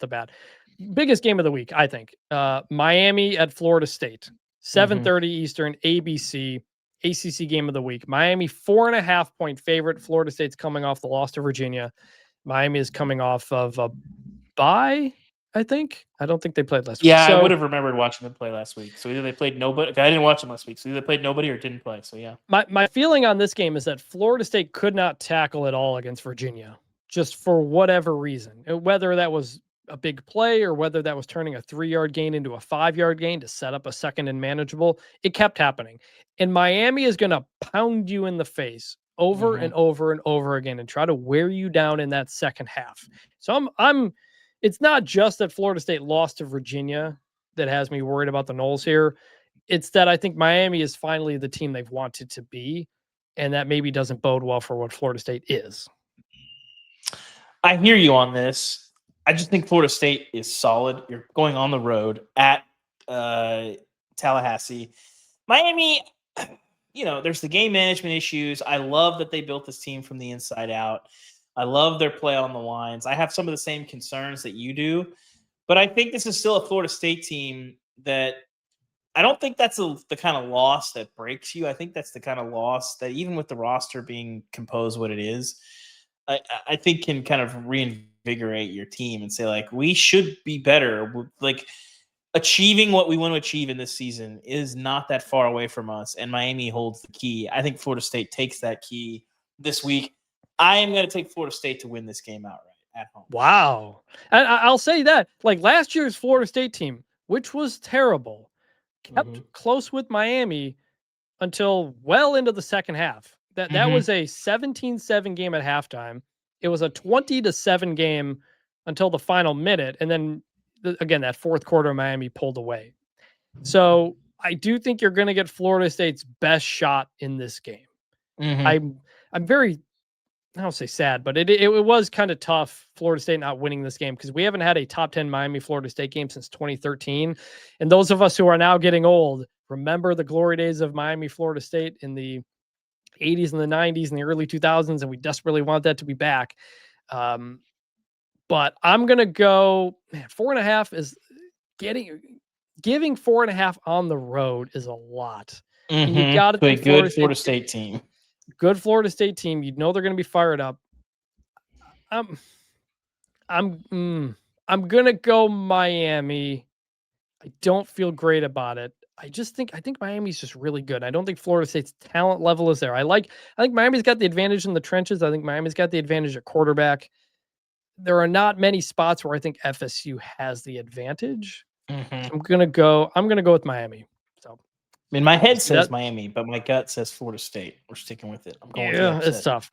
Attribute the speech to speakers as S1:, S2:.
S1: the bat. Biggest game of the week, I think. Miami at Florida State, 7:30 Eastern, ABC, ACC game of the week. Miami 4.5-point favorite. Florida State's coming off the loss to Virginia. Miami is coming off of a bye, I think. I don't think they played last week.
S2: Yeah, I
S1: So
S2: would have remembered watching them play last week. So either they played nobody. I didn't watch them last week. So either they played nobody or didn't play. So yeah.
S1: my feeling on this game is that Florida State could not tackle at all against Virginia, just for whatever reason. Whether that was a big play or whether that was turning a 3-yard gain into a 5-yard gain to set up a second and manageable, it kept happening. And Miami is going to pound you in the face over and over and over again and try to wear you down in that second half. So it's not just that Florida State lost to Virginia that has me worried about the Noles here. It's that I think Miami is finally the team they've wanted to be, and that maybe doesn't bode well for what Florida State is.
S2: I hear you on this. I just think Florida State is solid. You're going on the road at Tallahassee. Miami, there's the game management issues. I love that they built this team from the inside out. I love their play on the lines. I have some of the same concerns that you do, but I think this is still a Florida State team that I don't think that's the kind of loss that breaks you. I think that's the kind of loss that even with the roster being composed what it is, I think can kind of reinvigorate your team and say, like, we should be better. Like, achieving what we want to achieve in this season is not that far away from us, and Miami holds the key. I think Florida State takes that key this week. I am going to take Florida State to win this game outright at home.
S1: Wow. And I'll say that, like last year's Florida State team, which was terrible, kept close with Miami until well into the second half. That was a 17-7 game at halftime. It was a 20-7 game until the final minute. And then again, that fourth quarter, Miami pulled away. So I do think you're going to get Florida State's best shot in this game. I'm very, I don't say sad, but it was kind of tough, Florida State not winning this game, because we haven't had a top 10 Miami-Florida State game since 2013. And those of us who are now getting old remember the glory days of Miami-Florida State in the 80s and the 90s and the early 2000s, and we desperately want that to be back. But I'm going to go, 4.5 is giving 4.5 on the road is a lot. And you got
S2: to a good Florida State team.
S1: Good Florida State team. You know they're going to be fired up. I'm going to go Miami. I don't feel great about it. I think Miami's just really good. I don't think Florida State's talent level is there. I think Miami's got the advantage in the trenches. I think Miami's got the advantage at quarterback. There are not many spots where I think FSU has the advantage. So I'm gonna go with Miami. So
S2: I mean, my head says Miami, but my gut says Florida State. We're sticking with it. I'm going with
S1: it's tough.